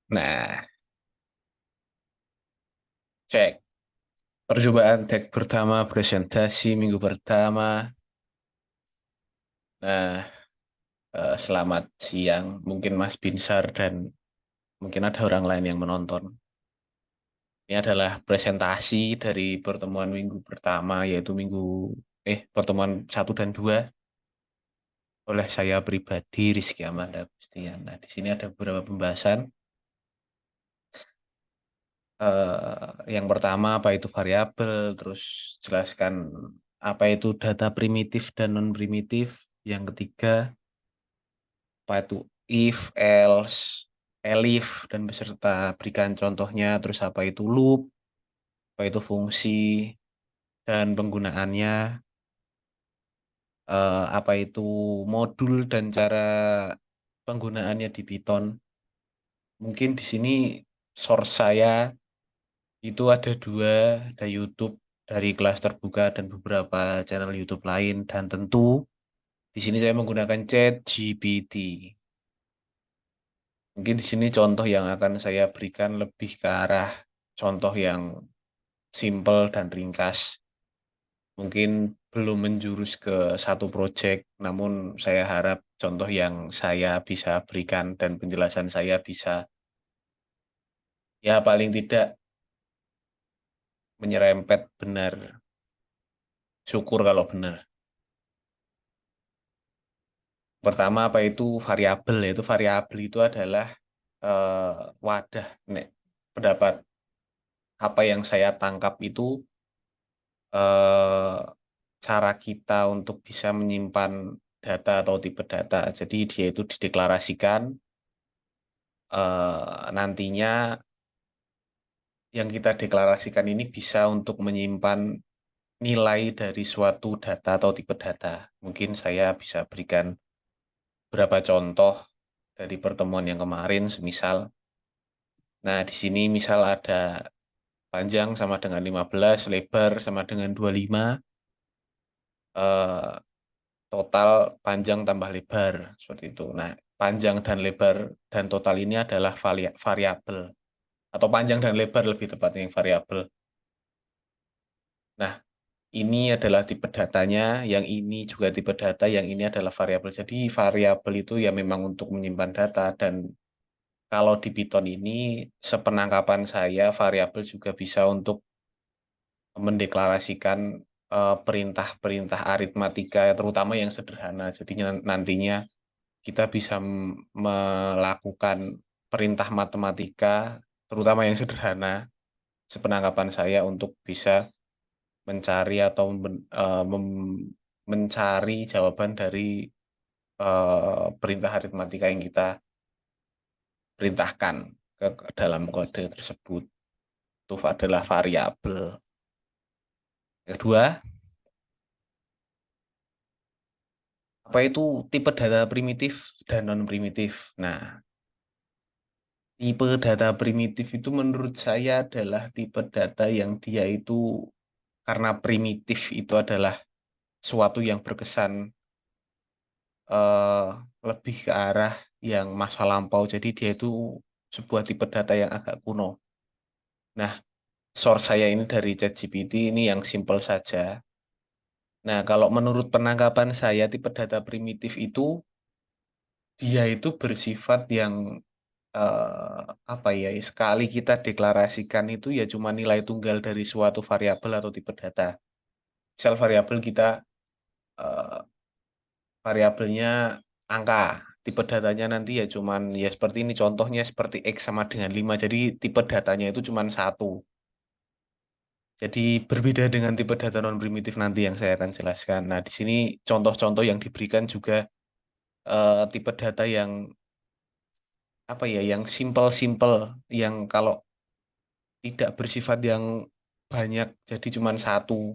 Nah, cek. Percobaan tag pertama, presentasi minggu pertama. Nah, selamat siang. Mungkin Mas Binsar dan mungkin ada orang lain yang menonton. Ini adalah presentasi dari pertemuan minggu pertama, yaitu pertemuan 1 dan 2 oleh saya pribadi, Rizky Amanda Gustian. Nah, di sini ada beberapa pembahasan. Yang pertama, apa itu variabel, terus jelaskan apa itu data primitif dan non-primitif. Yang ketiga, apa itu if, else, elif, dan beserta berikan contohnya, terus apa itu loop, apa itu fungsi, dan penggunaannya, apa itu modul, dan cara penggunaannya di Python. Mungkin di sini source saya itu ada 2, ada YouTube dari kelas terbuka dan beberapa channel YouTube lain, dan tentu di sini saya menggunakan ChatGPT. Mungkin di sini contoh yang akan saya berikan lebih ke arah contoh yang simple dan ringkas. Mungkin belum menjurus ke satu project, namun saya harap contoh yang saya bisa berikan dan penjelasan saya bisa, ya paling tidak menyerempet benar. Syukur kalau benar. Pertama, apa itu variabel? Yaitu variabel itu adalah wadah. Nek, pendapat apa yang saya tangkap itu eh, cara kita untuk bisa menyimpan data atau tipe data. Jadi dia itu dideklarasikan, nantinya yang kita deklarasikan ini bisa untuk menyimpan nilai dari suatu data atau tipe data. Mungkin saya bisa berikan beberapa contoh dari pertemuan yang kemarin, semisal, nah di sini misal ada panjang sama dengan 15, lebar sama dengan 25, eh, total panjang tambah lebar, seperti itu. Nah, panjang dan lebar dan total ini adalah variabel, atau panjang dan lebar lebih tepatnya yang variabel. Nah, ini adalah tipe datanya, yang ini juga tipe data, yang ini adalah variabel. Jadi variabel itu ya memang untuk menyimpan data, dan kalau di Python ini, sepenangkapan saya, variabel juga bisa untuk mendeklarasikan perintah-perintah aritmatika, terutama yang sederhana. Jadi nantinya kita bisa melakukan perintah matematika, terutama yang sederhana, sepenangkapan saya, untuk bisa mencari atau mencari jawaban dari perintah aritmatika yang kita perintahkan ke dalam kode tersebut. Itu adalah variabel. Yang kedua, apa itu tipe data primitif dan non-primitif? Nah, tipe data primitif itu menurut saya adalah tipe data yang dia itu, karena primitif itu adalah suatu yang berkesan eh, lebih ke arah yang masa lampau. Jadi dia itu sebuah tipe data yang agak kuno. Nah, source saya ini dari ChatGPT, ini yang simple saja. Nah, kalau menurut penangkapan saya, tipe data primitif itu dia itu bersifat yang apa ya, sekali kita deklarasikan itu ya cuma nilai tunggal dari suatu variabel atau tipe data. Misal variabel kita, eh, variabelnya angka, tipe datanya nanti ya cuman ya seperti ini, contohnya seperti X sama dengan 5. Jadi tipe datanya itu cuman satu. Jadi berbeda dengan tipe data non primitif nanti yang saya akan jelaskan. Nah, di sini contoh-contoh yang diberikan juga tipe data yang apa ya, yang simple-simple, yang kalau tidak bersifat yang banyak, jadi cuma satu.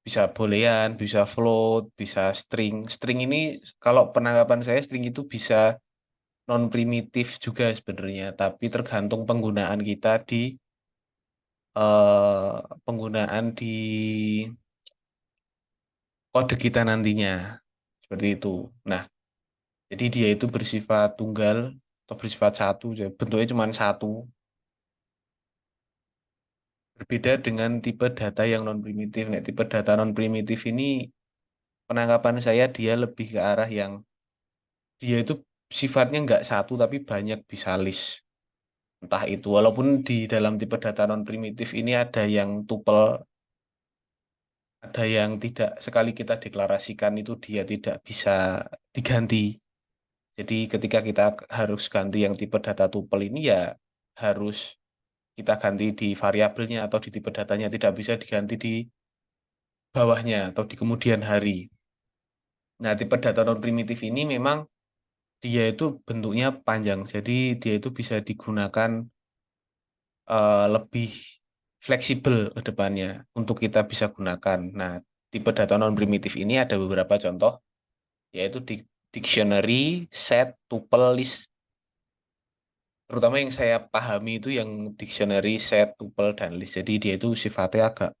Bisa boolean, bisa float, bisa string. String ini, kalau penanggapan saya, string itu bisa non primitif juga sebenarnya, tapi tergantung penggunaan di kode kita nantinya, seperti itu. Nah, jadi dia itu bersifat tunggal, bersifat satu, bentuknya cuma satu. Berbeda dengan tipe data yang non-primitif. Nah, tipe data non-primitif ini penangkapan saya dia lebih ke arah yang dia itu sifatnya nggak satu tapi banyak bisa list. Entah itu, walaupun di dalam tipe data non-primitif ini ada yang tuple, ada yang tidak sekali kita deklarasikan itu dia tidak bisa diganti. Jadi ketika kita harus ganti yang tipe data tuple ini ya harus kita ganti di variabelnya atau di tipe datanya, tidak bisa diganti di bawahnya atau di kemudian hari. Nah, tipe data non-primitif ini memang dia itu bentuknya panjang, jadi dia itu bisa digunakan lebih fleksibel ke depannya untuk kita bisa gunakan. Nah, tipe data non-primitif ini ada beberapa contoh, yaitu di dictionary, set, tuple, list. Terutama yang saya pahami itu yang dictionary, set, tuple, dan list. Jadi dia itu sifatnya agak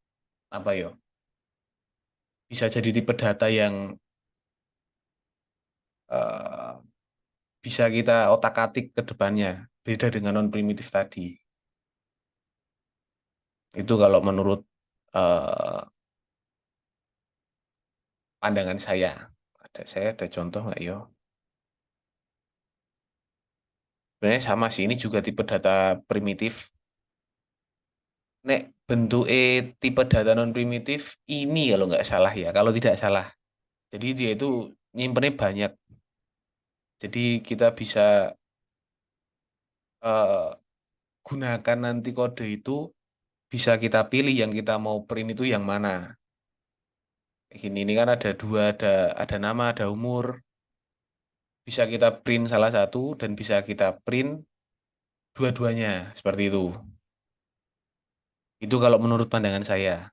apa ya? Bisa jadi tipe data yang eh, bisa kita otak-atik ke depannya. Beda dengan non-primitif tadi. Itu kalau menurut eh, pandangan saya. Saya ada contoh nggak yo? Sebenarnya sama sih, ini juga tipe data primitif. Nek bentuk tipe data non-primitif ini kalau nggak salah ya, kalau tidak salah. Jadi dia itu nyimpennya banyak. Jadi kita bisa eh, gunakan nanti kode itu, bisa kita pilih yang kita mau print itu yang mana. Kayak gini, ini kan ada dua, ada nama, ada umur. Bisa kita print salah satu dan bisa kita print dua-duanya, seperti itu. Itu kalau menurut pandangan saya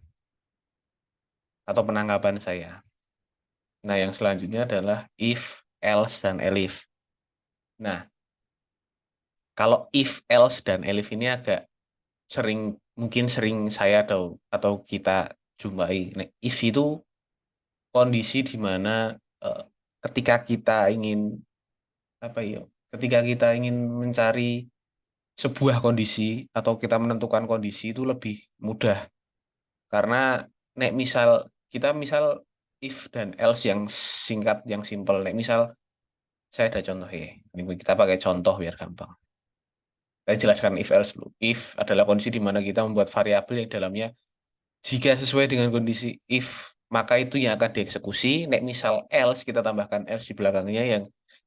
atau penanggapan saya. Nah, yang selanjutnya adalah if, else, dan elif. Nah, kalau if, else, dan elif ini agak sering, mungkin sering saya atau kita jumpai. Nah, if itu kondisi di mana eh, ketika kita ingin apa ya, ketika kita ingin mencari sebuah kondisi atau kita menentukan kondisi itu lebih mudah. Karena nek misal kita misal if dan else yang singkat, yang simple. Nek misal saya ada contoh ya. Ini kita pakai contoh biar gampang. Saya jelaskan if else dulu. If adalah kondisi di mana kita membuat variabel yang dalamnya jika sesuai dengan kondisi if, maka itu yang akan dieksekusi. Nek misal else, kita tambahkan else di belakangnya yang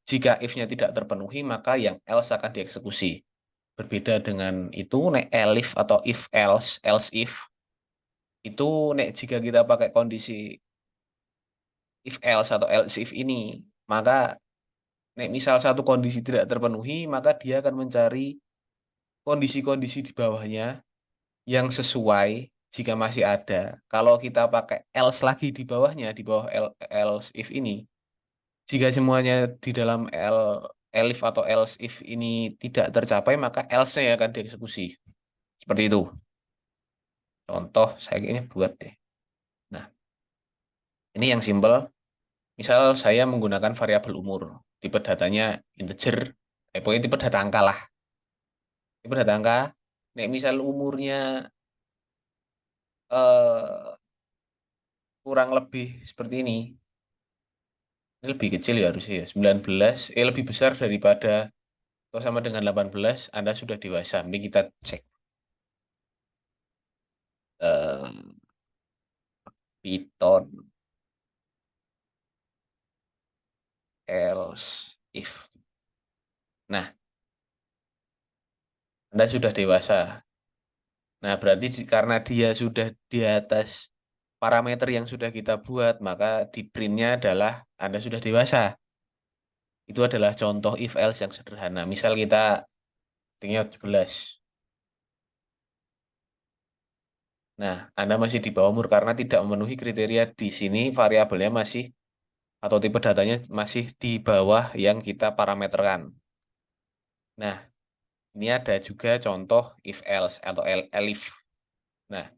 jika if-nya tidak terpenuhi, maka yang else akan dieksekusi. Berbeda dengan itu, nek elif atau if else, else if, itu nek jika kita pakai kondisi if else atau else if ini, maka nek misal satu kondisi tidak terpenuhi, maka dia akan mencari kondisi-kondisi di bawahnya yang sesuai jika masih ada. Kalau kita pakai else lagi di bawahnya, di bawah else if ini, jika semuanya di dalam elif atau else if ini tidak tercapai, maka else-nya akan dieksekusi. Seperti itu. Contoh, saya kayaknya buat deh. Nah, ini yang simple. Misal saya menggunakan variabel umur. Tipe datanya integer. Pokoknya tipe data angka lah. Tipe data angka. Nek misal umurnya eh, kurang lebih seperti ini. Ini lebih kecil ya harusnya ya. 19, lebih besar daripada atau sama dengan 18, Anda sudah dewasa. Ini kita cek. Eh, Python, else, if. Nah, Anda sudah dewasa. Nah, berarti karena dia sudah di atas parameter yang sudah kita buat, maka di printnya adalah Anda sudah dewasa. Itu adalah contoh if else yang sederhana. Misal kita tinggal 17. Nah, Anda masih di bawah umur karena tidak memenuhi kriteria di sini, variabelnya masih atau tipe datanya masih di bawah yang kita parameterkan. Nah, ini ada juga contoh if else atau elif. Nah,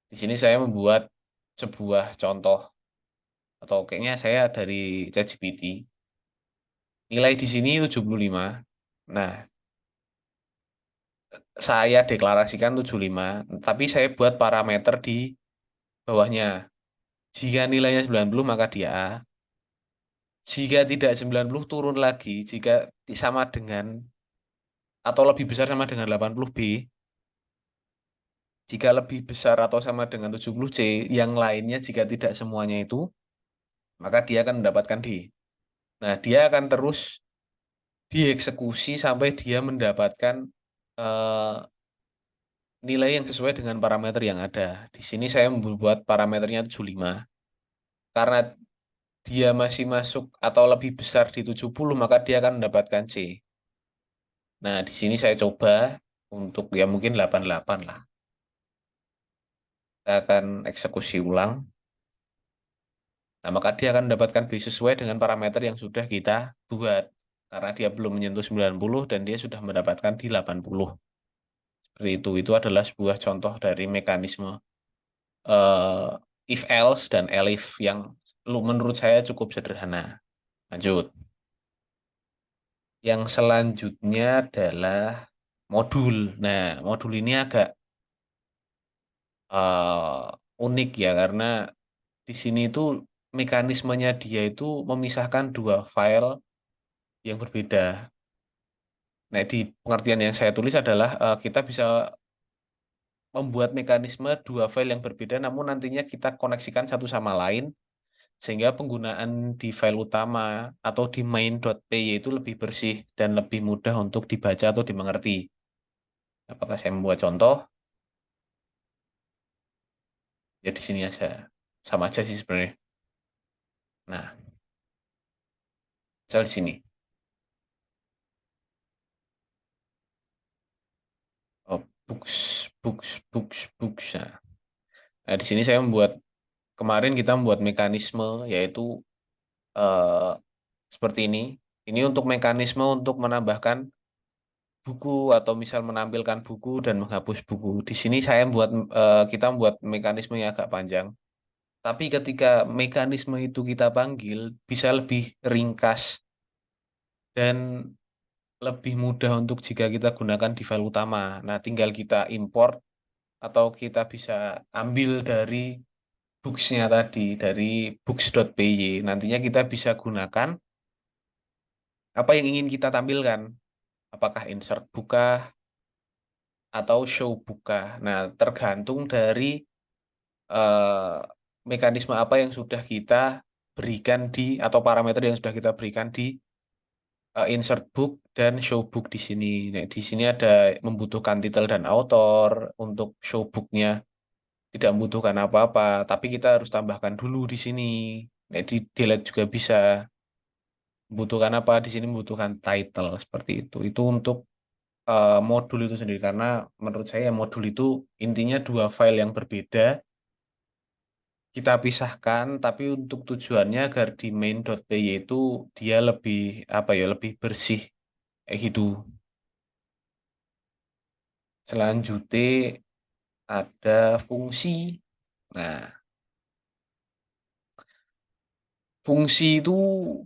di sini saya membuat sebuah contoh atau kayaknya saya dari ChatGPT. Nilai di sini 75. Nah, saya deklarasikan 75, tapi saya buat parameter di bawahnya. Jika nilainya 90 maka dia A. Jika tidak 90 turun lagi. Jika sama dengan atau lebih besar sama dengan 80 B. Jika lebih besar atau sama dengan 70 C, yang lainnya jika tidak semuanya itu, maka dia akan mendapatkan D. Nah, dia akan terus dieksekusi sampai dia mendapatkan eh, nilai yang sesuai dengan parameter yang ada. Di sini saya membuat parameternya 75. Karena dia masih masuk atau lebih besar di 70, maka dia akan mendapatkan C. Nah, di sini saya coba untuk ya mungkin 88 lah. Kita akan eksekusi ulang. Nah, maka dia akan mendapatkan B sesuai dengan parameter yang sudah kita buat. Karena dia belum menyentuh 90 dan dia sudah mendapatkan di 80. Seperti itu. Itu adalah sebuah contoh dari mekanisme eh, if else dan elif yang menurut saya cukup sederhana. Lanjut. Yang selanjutnya adalah modul. Nah, modul ini agak unik ya karena di sini itu mekanismenya dia itu memisahkan dua file yang berbeda. Nah, di pengertian yang saya tulis adalah kita bisa membuat mekanisme dua file yang berbeda namun nantinya kita koneksikan satu sama lain sehingga penggunaan di file utama atau di main.py itu lebih bersih dan lebih mudah untuk dibaca atau dimengerti. Apakah saya membuat contoh? Ya di sini aja. Sama aja sih sebenarnya. Nah, misal di sini. Oh, books. Nah, di sini saya membuat, kemarin kita membuat mekanisme, yaitu eh, seperti ini. Ini untuk mekanisme untuk menambahkan buku atau misal menampilkan buku dan menghapus buku. Di sini saya membuat, kita membuat mekanisme yang agak panjang. Tapi ketika mekanisme itu kita panggil, bisa lebih ringkas dan lebih mudah untuk jika kita gunakan di file utama. Nah, tinggal kita import atau kita bisa ambil dari books-nya tadi, dari books.py. Nantinya kita bisa gunakan apa yang ingin kita tampilkan. Apakah insert buka atau show buka. Nah, tergantung dari eh, mekanisme apa yang sudah kita berikan di, atau parameter yang sudah kita berikan di insert book dan show book di sini. Nah, di sini ada membutuhkan title dan author. Untuk show booknya tidak membutuhkan apa-apa, tapi kita harus tambahkan dulu di sini. Nah, di delete juga bisa. Membutuhkan apa? Di sini membutuhkan title seperti itu. Itu untuk modul itu sendiri karena menurut saya modul itu intinya dua file yang berbeda kita pisahkan, tapi untuk tujuannya agar di main.py itu dia lebih apa ya, lebih bersih kayak gitu. Selanjutnya ada fungsi. Nah, fungsi itu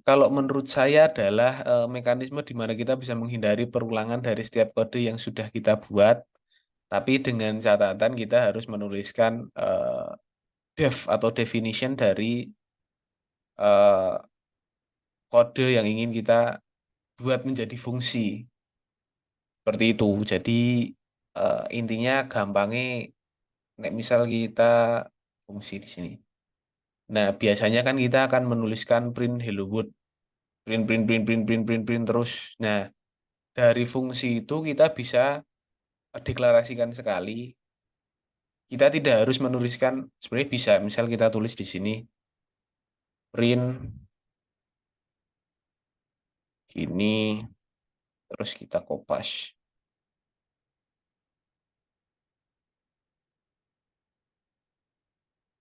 kalau menurut saya adalah mekanisme di mana kita bisa menghindari perulangan dari setiap kode yang sudah kita buat, tapi dengan catatan kita harus menuliskan def atau definition dari eh, kode yang ingin kita buat menjadi fungsi. Seperti itu. Jadi intinya gampangnya, nek misal kita fungsi di sini. Nah, biasanya kan kita akan menuliskan print hello world, print terus. Nah, dari fungsi itu kita bisa deklarasikan sekali. Kita tidak harus menuliskan, sebenarnya bisa. Misal kita tulis di sini print gini, terus kita kopas.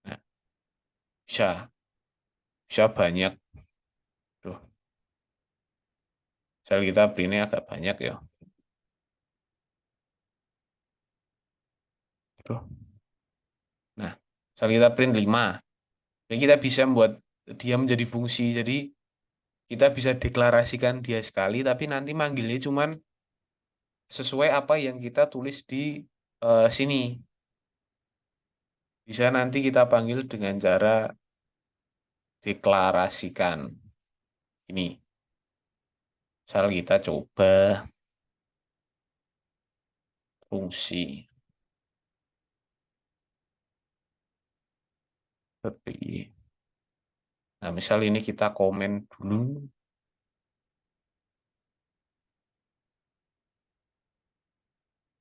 Nah, bisa, bisa banyak. Tuh, misal kita printnya agak banyak ya. Tuh. Nah, misal kita print 5. Jadi kita bisa membuat dia menjadi fungsi. Jadi kita bisa deklarasikan dia sekali, tapi nanti manggilnya cuman sesuai apa yang kita tulis di sini. Bisa nanti kita panggil dengan cara deklarasikan. Ini, misal kita coba fungsi PPI. Nah, misal ini kita komen dulu.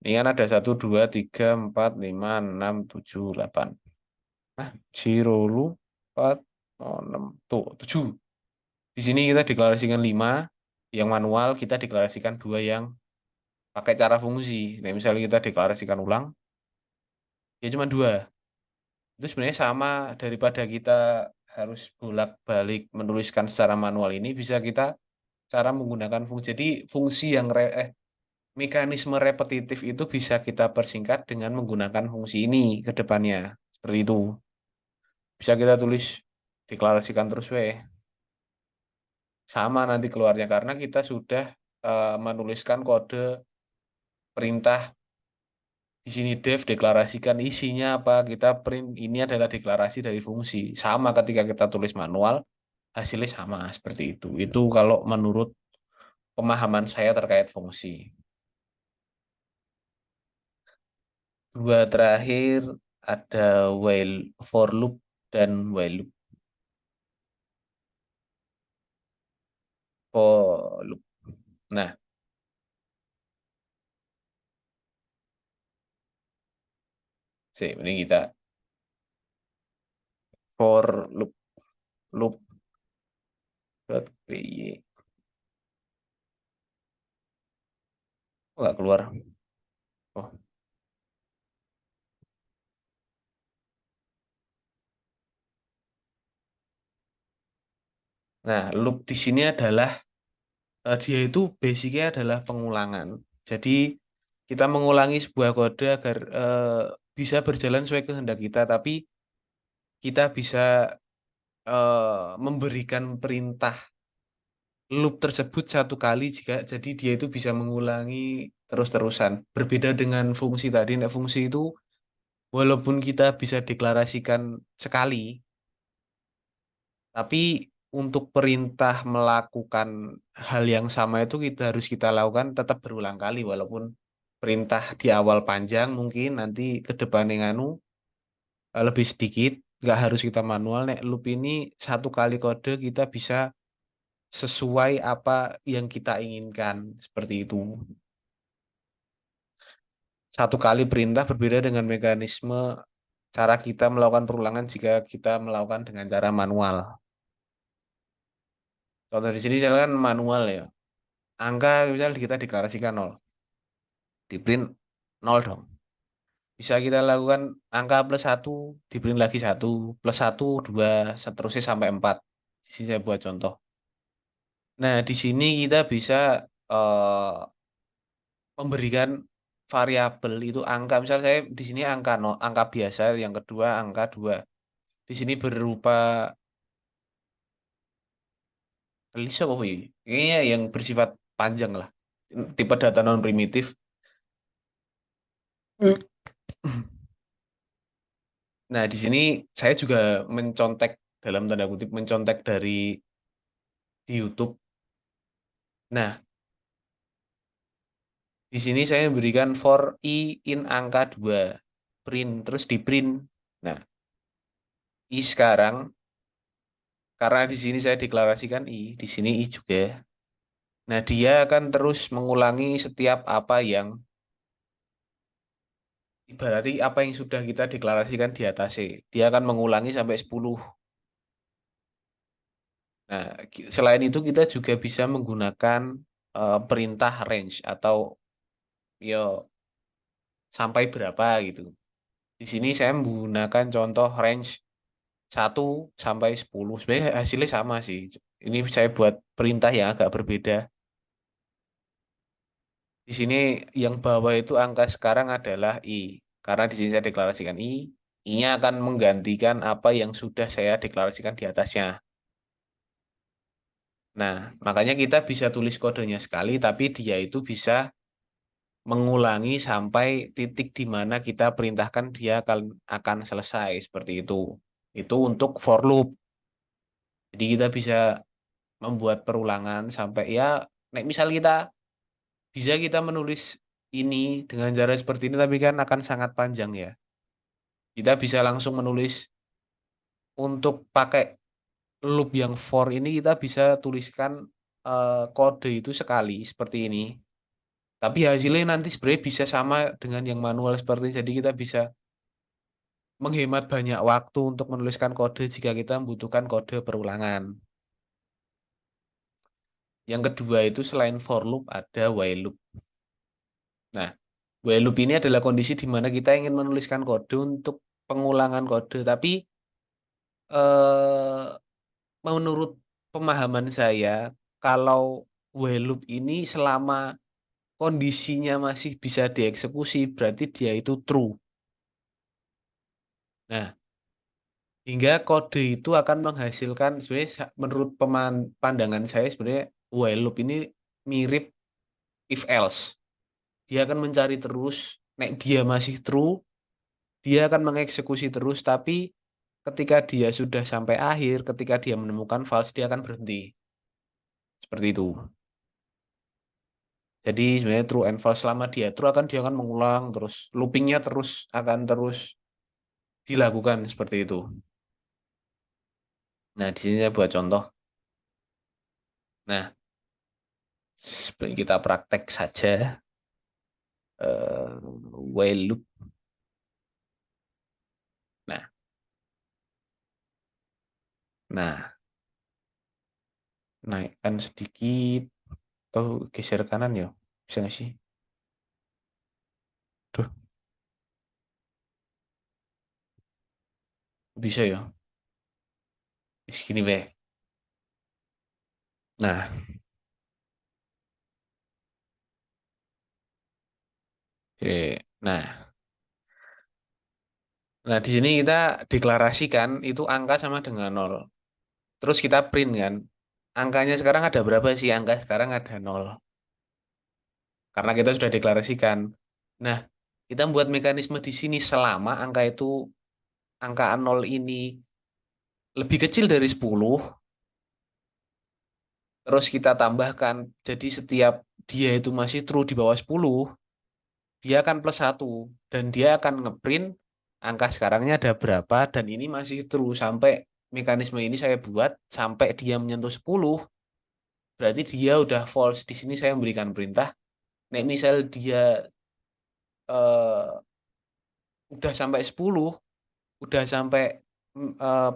Ini kan ada 1, 2, 3, 4, 5, 6, 7, 8. Nah, 0, 4, 6, tuh, 7. Di sini kita deklarasikan 5 yang manual, kita deklarasikan 2 yang pakai cara fungsi. Nah, misalnya kita deklarasikan ulang, ya cuma 2. Itu sebenarnya sama daripada kita harus bolak-balik menuliskan secara manual ini, bisa kita cara menggunakan fungsi. Jadi fungsi yang mekanisme repetitif itu bisa kita persingkat dengan menggunakan fungsi ini ke depannya. Seperti itu. Bisa kita tulis deklarasikan terus we. Sama nanti keluarnya karena kita sudah menuliskan kode perintah di sini def deklarasikan isinya apa, kita print ini adalah deklarasi dari fungsi. Sama ketika kita tulis manual, hasilnya sama seperti itu. Itu kalau menurut pemahaman saya terkait fungsi. Dua terakhir ada while for loop dan while loop. For loop. Nah, ini kita for loop loop.py. Oh, nggak keluar. Oh. Nah, loop di sini adalah dia itu basicnya adalah pengulangan. Jadi kita mengulangi sebuah kode agar bisa berjalan sesuai kehendak kita, tapi kita bisa memberikan perintah loop tersebut satu kali jika jadi dia itu bisa mengulangi terus-terusan. Berbeda dengan fungsi tadi, nah, fungsi itu walaupun kita bisa deklarasikan sekali, tapi untuk perintah melakukan hal yang sama itu kita harus kita lakukan tetap berulang kali walaupun perintah di awal panjang mungkin nanti ke depan yang lebih sedikit nggak harus kita manual. Nek loop ini satu kali kode kita bisa sesuai apa yang kita inginkan seperti itu. Satu kali perintah berbeda dengan mekanisme cara kita melakukan perulangan jika kita melakukan dengan cara manual. Contoh di sini misalkan manual ya. Angka misalnya kita deklarasikan 0. Di print 0 dong. Bisa kita lakukan angka +1, di print lagi 1, +1, 2, seterusnya sampai 4. Di sini saya buat contoh. Nah, di sini kita bisa eh, memberikan variabel itu angka. Misal saya di sini angka no, angka biasa, yang kedua angka 2. Di sini berupa list apa ya? Kayaknya yang bersifat panjang lah. Tipe data non primitif. Nah, di sini saya juga mencontek dalam tanda kutip mencontek dari di YouTube. Nah, di sini saya memberikan for i in angka 2 print terus di print. Nah, i sekarang karena di sini saya deklarasikan i, di sini i juga. Nah, dia akan terus mengulangi setiap apa yang ibaratnya apa yang sudah kita deklarasikan di atasnya. Dia akan mengulangi sampai 10. Nah, selain itu kita juga bisa menggunakan perintah range atau yo sampai berapa gitu. Di sini saya menggunakan contoh range 1 sampai 10. Sebenarnya hasilnya sama sih. Ini saya buat perintah yang agak berbeda. Di sini yang bawah itu angka sekarang adalah i. Karena di sini saya deklarasikan i, i-nya akan menggantikan apa yang sudah saya deklarasikan di atasnya. Nah, makanya kita bisa tulis kodenya sekali, tapi dia itu bisa mengulangi sampai titik di mana kita perintahkan dia akan selesai seperti itu. Itu untuk for loop. Jadi kita bisa membuat perulangan sampai ya, misal kita menulis ini dengan cara seperti ini, tapi kan akan sangat panjang ya. Kita bisa langsung menulis untuk pakai loop yang for ini, kita bisa tuliskan kode itu sekali seperti ini. Tapi hasilnya nanti sebenarnya bisa sama dengan yang manual seperti ini. Jadi kita bisa menghemat banyak waktu untuk menuliskan kode jika kita membutuhkan kode perulangan. Yang kedua itu selain for loop ada while loop. Nah, while loop ini adalah kondisi di mana kita ingin menuliskan kode untuk pengulangan kode, tapi eh, menurut pemahaman saya, kalau while loop ini selama kondisinya masih bisa dieksekusi, berarti dia itu true. Nah, hingga kode itu akan menghasilkan, sebenarnya menurut pandangan saya sebenarnya while loop ini mirip if else. Dia akan mencari terus, nek dia masih true, dia akan mengeksekusi terus, tapi ketika dia sudah sampai akhir, ketika dia menemukan false, dia akan berhenti. Seperti itu. Jadi sebenarnya true and false, selama dia akan mengulang terus, loopingnya terus akan terus dilakukan seperti itu. Nah, di sini saya buat contoh. Nah, seperti kita praktek saja while loop. Nah, nah, naikkan sedikit atau geser kanan ya, bisa nggak sih? Tuh, bisa ya. Segini weh. Nah, oke. Nah, di sini kita deklarasikan itu angka sama dengan nol. Terus kita print kan. Angkanya sekarang ada berapa sih? Angka sekarang ada nol. Karena kita sudah deklarasikan. Nah, kita membuat mekanisme di sini selama angka nol ini lebih kecil dari 10, terus kita tambahkan, jadi setiap dia itu masih true di bawah 10, dia akan plus 1. Dan dia akan ngeprint angka sekarangnya ada berapa, dan ini masih true sampai mekanisme ini saya buat sampai dia menyentuh 10, berarti dia udah false. Di sini saya memberikan perintah, nek misal dia eh, udah sampai 10, udah sampai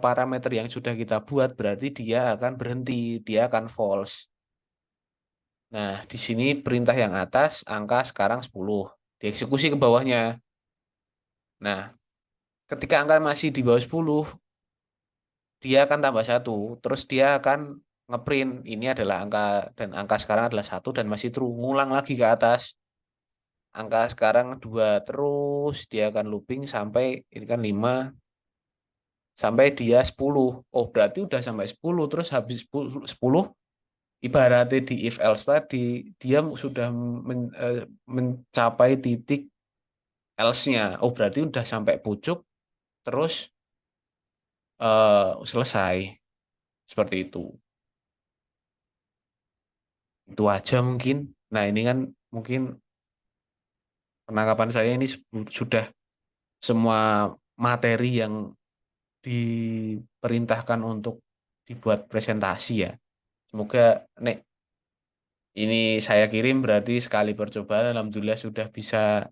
parameter yang sudah kita buat, berarti dia akan berhenti, dia akan false. Nah, di sini perintah yang atas, angka sekarang 10. Dieksekusi ke bawahnya. Nah, ketika angka masih di bawah 10, dia akan tambah 1. Terus dia akan ngeprint, ini adalah angka, dan angka sekarang adalah 1 dan masih true. Ngulang lagi ke atas. Angka sekarang 2 terus, dia akan looping sampai, ini kan 5, sampai dia 10. Oh, berarti udah sampai 10. Terus habis 10, ibaratnya di if else tadi, dia sudah mencapai titik else-nya. Oh, berarti udah sampai pucuk, terus selesai. Seperti itu. Itu aja mungkin. Nah, ini kan mungkin penangkapan saya ini sudah semua materi yang diperintahkan untuk dibuat presentasi ya. Semoga nek ini saya kirim berarti sekali percobaan, alhamdulillah sudah bisa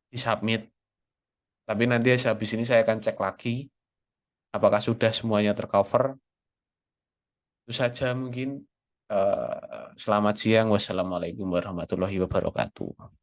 disubmit. Tapi nanti habis ini saya akan cek lagi apakah sudah semuanya tercover. Itu saja mungkin. Selamat siang. Wassalamualaikum warahmatullahi wabarakatuh.